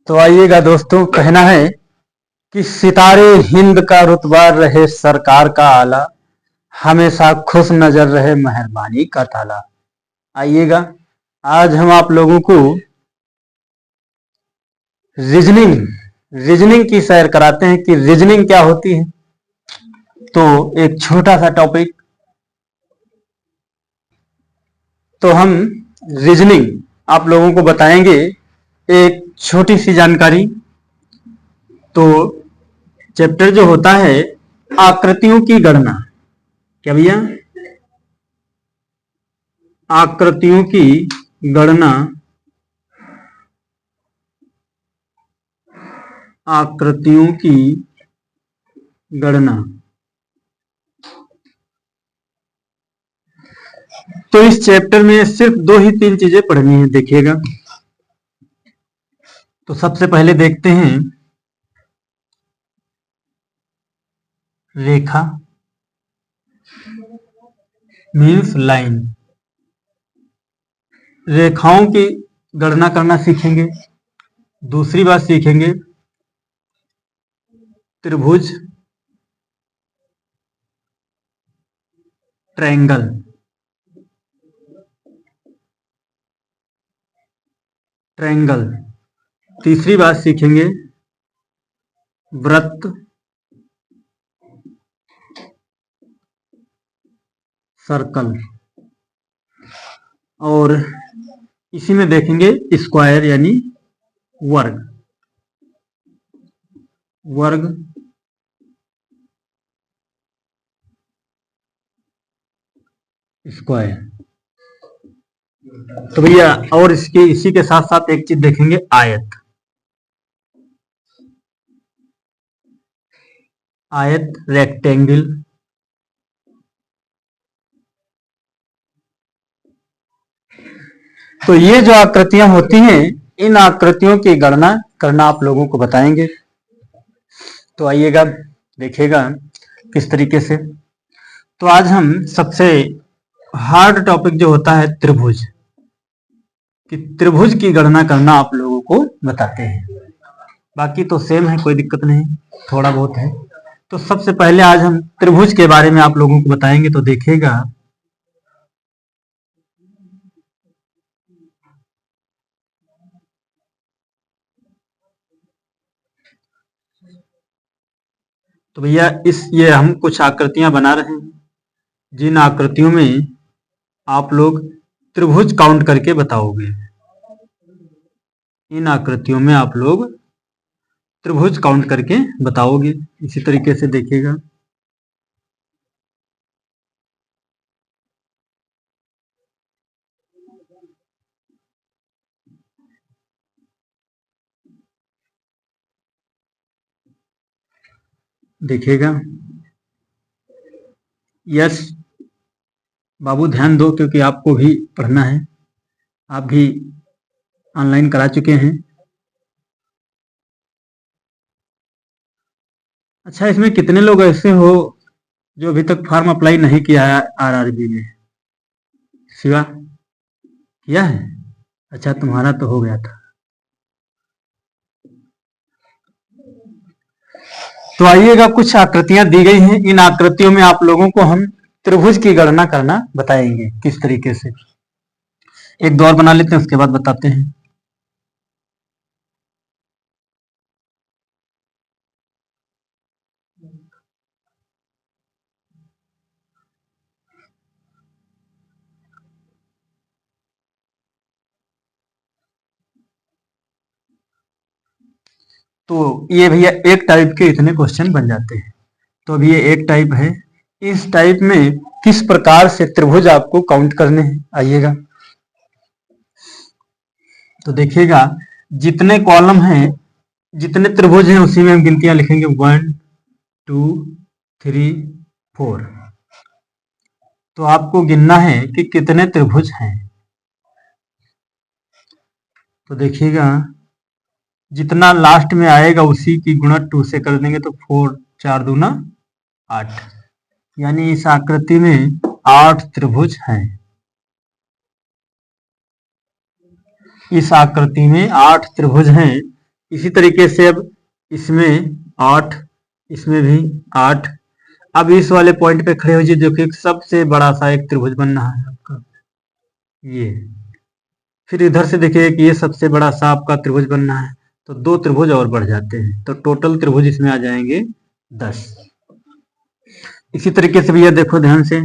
तो आइएगा दोस्तों, कहना है कि सितारे हिंद का रुतबा रहे सरकार का आला, हमेशा खुश नजर रहे मेहरबानी का ताला। आइएगा, आज हम आप लोगों को रीजनिंग रीजनिंग की सैर कराते हैं कि रीजनिंग क्या होती है। तो एक छोटा सा टॉपिक, तो हम रीजनिंग आप लोगों को बताएंगे, एक छोटी सी जानकारी। तो चैप्टर जो होता है आकृतियों की गणना, क्या भैया? आकृतियों की गणना, आकृतियों की गणना। तो इस चैप्टर में सिर्फ दो ही तीन चीजें पढ़नी है, देखिएगा। तो सबसे पहले देखते हैं रेखा मीन्स लाइन। रेखाओं की गणना करना सीखेंगे। दूसरी बात सीखेंगे त्रिभुज, ट्रायंगल। ट्रायंगल। तीसरी बात सीखेंगे वृत्त, सर्कल। और इसी में देखेंगे स्क्वायर यानी वर्ग। वर्ग, स्क्वायर। तो भैया, और इसी के साथ साथ एक चीज देखेंगे आयत। आयत, रेक्टेंगल। तो ये जो आकृतियां होती हैं, इन आकृतियों की गणना करना आप लोगों को बताएंगे। तो आइएगा, देखिएगा किस तरीके से। तो आज हम सबसे हार्ड टॉपिक जो होता है त्रिभुज, कि त्रिभुज की गणना करना आप लोगों को बताते हैं। बाकी तो सेम है, कोई दिक्कत नहीं, थोड़ा बहुत है। तो सबसे पहले आज हम त्रिभुज के बारे में आप लोगों को बताएंगे। तो देखिएगा, तो भैया ये हम कुछ आकृतियां बना रहे हैं, जिन आकृतियों में आप लोग त्रिभुज काउंट करके बताओगे। इन आकृतियों में आप लोग त्रिभुज काउंट करके बताओगे। इसी तरीके से देखिएगा, देखिएगा। यस बाबू, ध्यान दो, क्योंकि आपको भी पढ़ना है। आप भी ऑनलाइन करा चुके हैं। अच्छा, इसमें कितने लोग ऐसे हो जो अभी तक फॉर्म अप्लाई नहीं किया है आरआरबी में? शिवा, किया है? अच्छा, तुम्हारा तो हो गया था। तो आइएगा, कुछ आकृतियां दी गई हैं। इन आकृतियों में आप लोगों को हम त्रिभुज की गणना करना बताएंगे किस तरीके से। एक दो और बना लेते हैं, उसके बाद बताते हैं। तो ये भैया एक टाइप के इतने क्वेश्चन बन जाते हैं। तो अभी ये एक टाइप है। इस टाइप में किस प्रकार से त्रिभुज आपको काउंट करने हैं, आइएगा। तो देखिएगा, जितने कॉलम हैं, जितने त्रिभुज हैं, उसी में हम गिनतियां लिखेंगे 1 2 3 4। तो आपको गिनना है कि कितने त्रिभुज हैं। तो देखिएगा, जितना लास्ट में आएगा उसी की गुणा 2 से कर देंगे, तो 4 4 दूना 8, यानी इस आकृति में 8 त्रिभुज हैं। इस आकृति में 8 त्रिभुज हैं। इसी तरीके से अब इसमें 8, इसमें भी 8। अब इस वाले पॉइंट पे खड़े हो जाइए, देखिए सबसे बड़ा सा एक त्रिभुज बन रहा है आपका ये। फिर इधर से देखिए कि ये सबसे बड़ा सा आपका त्रिभुज बन रहा है, तो 2 त्रिभुज और बढ़ जाते हैं, तो टोटल त्रिभुज इसमें आ जाएंगे 10। इसी तरीके से भैया देखो ध्यान से,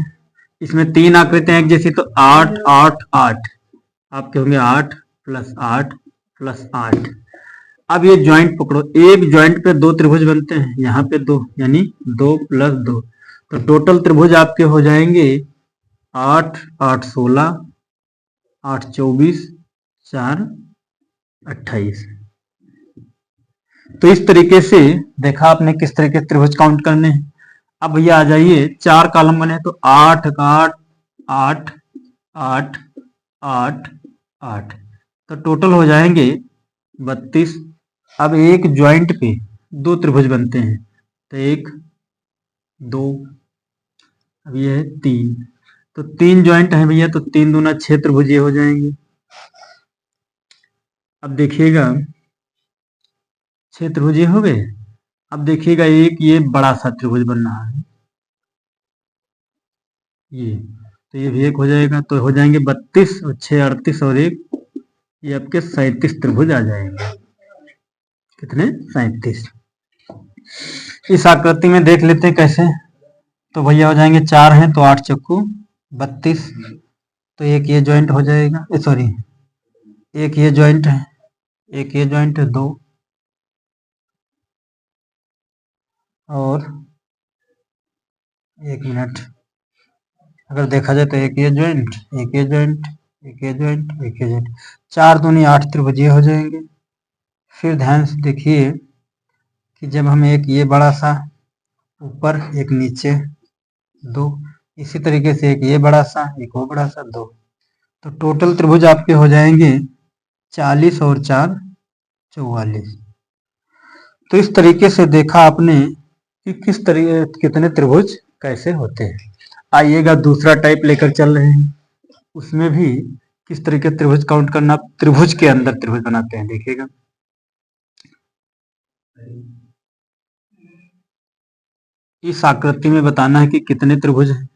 इसमें 3 आकृतियां एक जैसी, तो 8 8 8 आपके होंगे 8 प्लस 8 प्लस 8। अब ये ज्वाइंट पकड़ो, एक ज्वाइंट पे 2 त्रिभुज बनते हैं, यहाँ पे 2 यानी 2 प्लस 2, तो टोटल त्रिभुज आपके हो जाएंगे 8 8 16 8 24 4 28। तो इस तरीके से देखा आपने किस तरीके से त्रिभुज काउंट करने हैं। अब भैया आ जाइए, 4 कॉलम बने तो 8 8 8 8 8 8, तो टोटल हो जाएंगे 32। अब एक ज्वाइंट पे 2 त्रिभुज बनते हैं, तो 1 2, अब ये है 3, तो 3 ज्वाइंट है भैया, तो 3 दूना 6 त्रिभुज ये हो जाएंगे। अब देखिएगा 6 त्रिभुज ये हो गए। अब देखिएगा एक ये बड़ा सा त्रिभुज बन रहा है ये, तो ये भी एक हो जाएगा, तो हो जाएंगे 32 और 6 38 और 1, ये आपके 37 त्रिभुज आ जाएंगे। कितने? 37। इस आकृति में देख लेते हैं कैसे, तो भैया हो जाएंगे 4 हैं तो 8 चक्कू 32, तो एक ये ज्वाइंट हो जाएगा, सॉरी एक ये ज्वाइंट है, एक ये ज्वाइंट है 2, और 1 मिनट, अगर देखा जाए तो एक ये ज्वाइंट एक ये ज्वाइंट एक ये ज्वाइंट एक ये ज्वाइंट, 4 दूनी 8 त्रिभुज हो जाएंगे। फिर ध्यान से देखिए कि जब हम एक ये बड़ा सा ऊपर एक नीचे 2, इसी तरीके से एक ये बड़ा सा एक वो बड़ा सा 2, तो टोटल त्रिभुज आपके हो जाएंगे 40 और 4 44। तो इस तरीके से देखा आपने कि किस तरीके कितने त्रिभुज कैसे होते हैं। आइएगा दूसरा टाइप लेकर चल रहे हैं, उसमें भी किस तरीके त्रिभुज काउंट करना, त्रिभुज के अंदर त्रिभुज बनाते हैं। देखिएगा इस आकृति में बताना है कि कितने त्रिभुज हैं,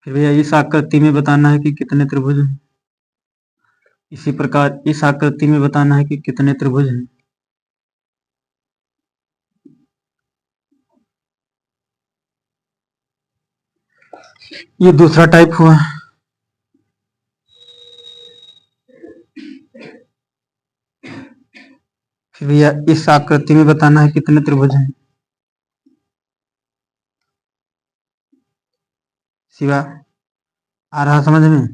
फिर भैया इस आकृति में बताना है कि कितने त्रिभुज हैं, इसी प्रकार इस आकृति में बताना है कि कितने त्रिभुज हैं। ये दूसरा टाइप हुआ। फिर भैया इस आकृति में बताना है कितने त्रिभुज हैं। शिवा आ रहा समझ में?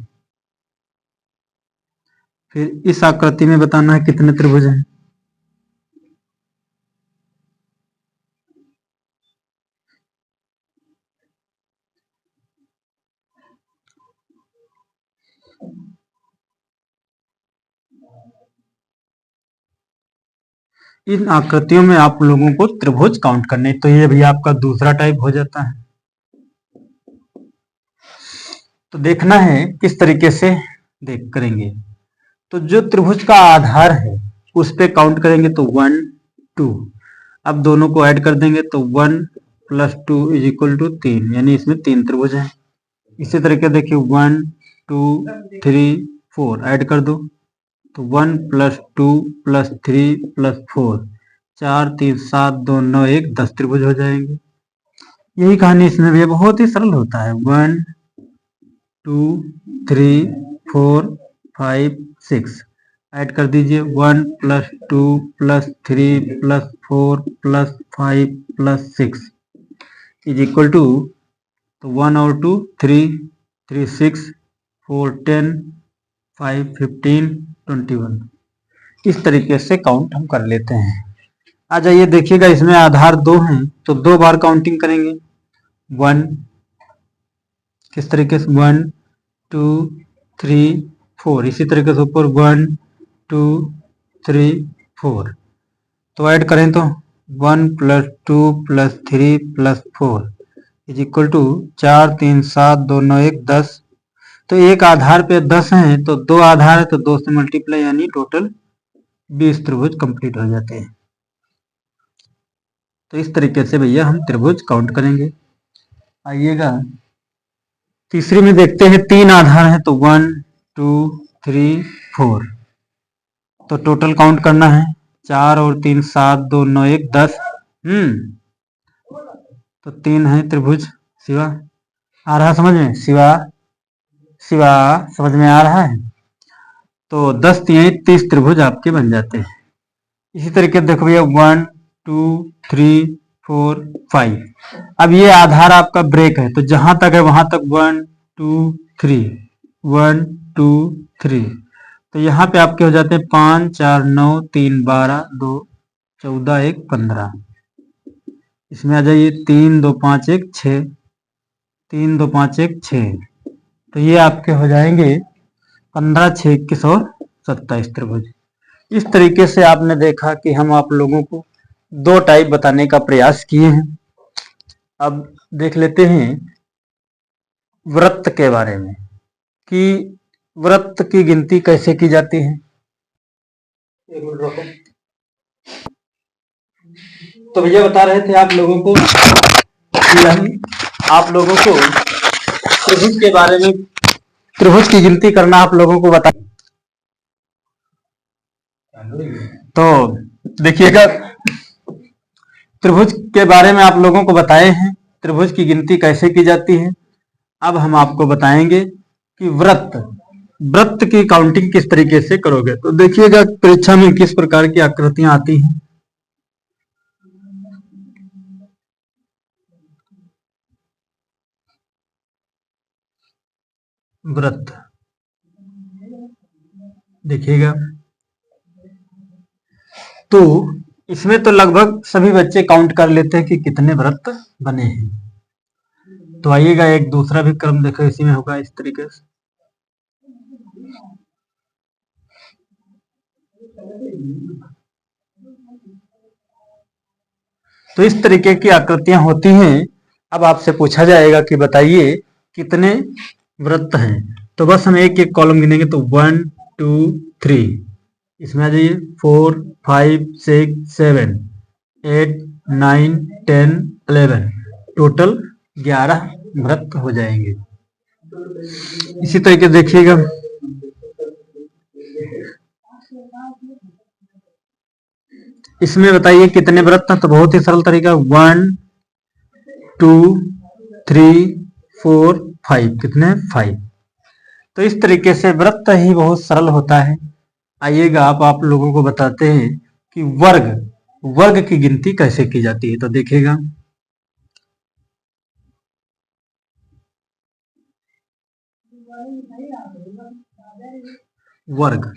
फिर इस आकृति में बताना है कितने त्रिभुज हैं। इन आकृतियों में आप लोगों को त्रिभुज काउंट करने, तो ये भी आपका दूसरा टाइप हो जाता है। तो देखना है किस तरीके से देख करेंगे, तो जो त्रिभुज का आधार है उस पे काउंट करेंगे, तो 1 2, अब दोनों को ऐड कर देंगे तो 1 + 2 = 3, यानी इसमें 3 त्रिभुज हैं। इसी तरीके देखिए 1 2 3 4 ऐड कर दो, तो 1 + 2 + 3 + 4, 4 3 7 2 9 1 10 त्रिभुज हो जाएंगे। यही कहानी इसमें भी बहुत ही सरल होता है। 1 2 3 4 5 6 ऐड कर दीजिए, 1 + 2 + 3 + 4 + 5 + 6 = तो 1 और 2 3 3 6 4 10 5 15 21, इस तरीके से काउंट हम कर लेते हैं। आ जाइए देखिएगा, इसमें आधार 2 हैं तो 2 बार काउंटिंग करेंगे। 1 किस तरीके से 1 2 3 4, इसी तरीके से ऊपर 1 2 3 4, तो ऐड करें तो 1 + 2 + 3 + 4 = 4 3 7 2 9 1 10, तो एक आधार पे 10 हैं, तो 2 आधार है तो 2 से मल्टीप्लाई, यानी टोटल 20 त्रिभुज कंप्लीट हो जाते हैं। तो इस तरीके से भैया हम त्रिभुज काउंट करेंगे। आइएगा तीसरी में देखते हैं, 3 आधार है तो 1 2 3 4, तो टोटल काउंट करना है। 4 और 3 7, 2 9 1 10। तो 3 है त्रिभुज। शिवा आ रहा समझ में? शिवा शिवा समझ में आ रहा है? तो 10 3 30 त्रिभुज आपके बन जाते हैं। इसी तरीके से देखो भैया 1 2 3 4 5। अब ये आधार आपका ब्रेक है, तो जहां तक है वहां तक 1 2 3 1 2 3, तो यहाँ पे आपके हो जाते हैं 5 4 9 3 12 2 14 1 15। इसमें आ जाइए 3 2 5 1 6, 3 2 5 1 6, तो ये आपके हो जाएंगे 15 6 21 और 27 त्रिभुज। इस तरीके से आपने देखा कि हम आप लोगों को 2 टाइप बताने का प्रयास किए हैं। अब देख लेते हैं वृत्त के बारे में कि वृत्त की गिनती कैसे की जाती है। एक मिनट रुको। तो भैया बता रहे थे आप लोगों को कि हम आप लोगों को त्रिभुज के बारे में, त्रिभुज की गिनती करना आप लोगों को बता। तो देखिएगा, त्रिभुज के बारे में आप लोगों को बताए हैं त्रिभुज की गिनती कैसे की जाती है। अब हम आपको बताएंगे कि वृत्त, वृत्त की काउंटिंग किस तरीके से करोगे। तो देखिएगा परीक्षा में किस प्रकार की आकृतियां आती हैं। वृत्त देखिएगा, तो इसमें तो लगभग सभी बच्चे काउंट कर लेते हैं कि कितने वृत्त बने हैं। तो आइएगा एक दूसरा भी क्रम देखो, इसी में होगा इस तरीके से। तो इस तरीके की आकृतियां होती हैं। अब आपसे पूछा जाएगा कि बताइए कितने वृत्त हैं। तो बस हम एक एक कॉलम गिनेंगे, तो 1 2 3, इसमें आ जाइए 4 5 6 7 8 9 10 11, टोटल 11 वृत्त हो जाएंगे। इसी तरीके देखिएगा, इसमें बताइए कितने वृत्त हैं। तो बहुत ही सरल तरीका, 1 2 3 4 5, कितने 5। तो इस तरीके से वृत्त ही बहुत सरल होता है। आइएगा आप लोगों को बताते हैं कि वर्ग, वर्ग की गिनती कैसे की जाती है। तो देखिएगा, वर्ग,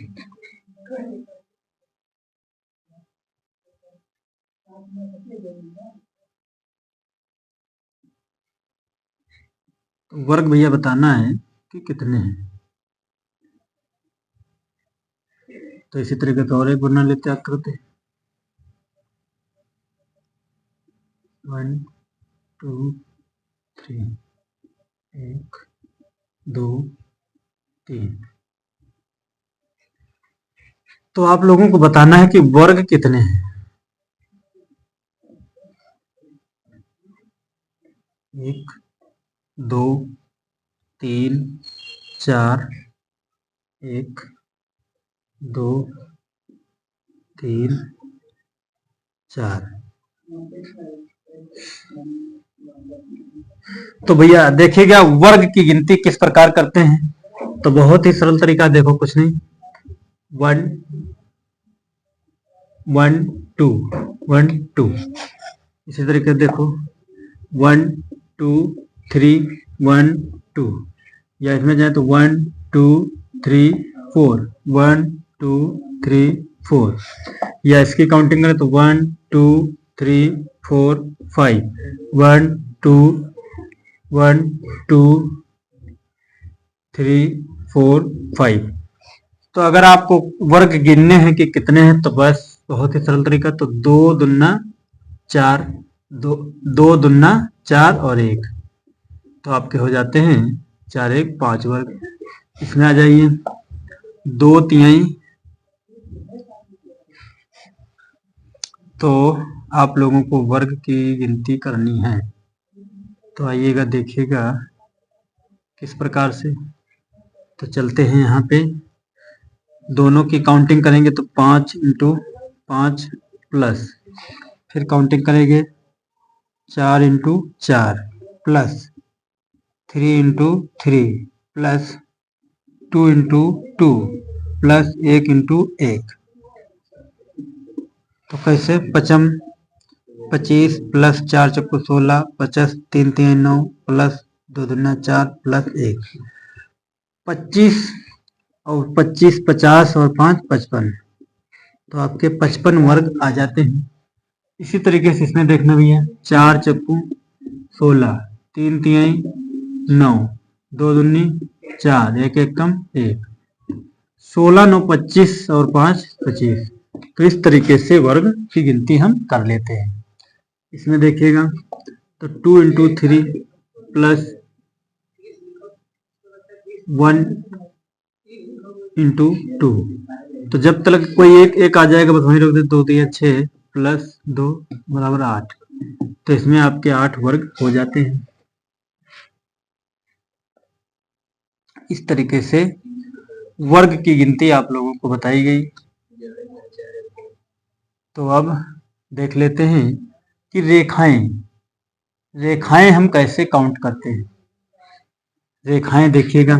वर्ग भैया बताना है कि कितने हैं। तो इसी तरीके से और एक बना लेते हैं आकृति, 1 2 3 1 2 3। तो आप लोगों को बताना है कि वर्ग कितने हैं। 1 2 3 4, 1 2 3 4। तो भैया देखिएगा वर्ग की गिनती किस प्रकार करते हैं। तो बहुत ही सरल तरीका, देखो कुछ नहीं, 1 1 2 1 2। इसी तरीके से देखो 1 2 3 1 2, या इसमें जाए तो 1 2 3 4 1 2 3 4, या इसकी काउंटिंग करें तो 1 2 3 4 5 1 2 1 2 3 4 5। तो अगर आपको वर्ग गिनने हैं कि कितने हैं, तो बस बहुत ही सरल तरीका, तो 2 दूना 4, 2 दूना 4 और 1, तो आपके हो जाते हैं 4 1 5 वर्ग। इसमें आ जाइए, 2 तिहाई। तो आप लोगों को वर्ग की गिनती करनी है। तो आइएगा, देखिएगा किस प्रकार से। तो चलते हैं यहाँ पे, दोनों की काउंटिंग करेंगे तो 5 × 5 प्लस, फिर काउंटिंग करेंगे 4 × 4 प्लस 3 × 3 प्लस 2 × 2 प्लस 1 × 1। तो कैसे, 25 प्लस 4 चक्कू 16, 50 3 3 9 प्लस 2 दूना 4 प्लस 1, 25 और 25 50 और 5 55। तो आपके 55 वर्ग आ जाते हैं। इसी तरीके से इसमें देखना भी है, 4 चक्कू 16, 3 तिहाई 9, 2 दूनी 4, 1 एकम 1, 16 9 25 और 5 25। तो इस तरीके से वर्ग की गिनती हम कर लेते हैं। इसमें देखिएगा, तो 2 × 3 प्लस 1 × 2। तो जब तक कोई एक आ जाएगा बस वहीं रोक दे। 2 तिया 6 प्लस 2 बराबर 8। तो इसमें आपके 8 वर्ग हो जाते हैं। इस तरीके से वर्ग की गिनती आप लोगों को बताई गई। तो अब देख लेते हैं कि रेखाएं हम कैसे काउंट करते हैं। रेखाएं देखिएगा,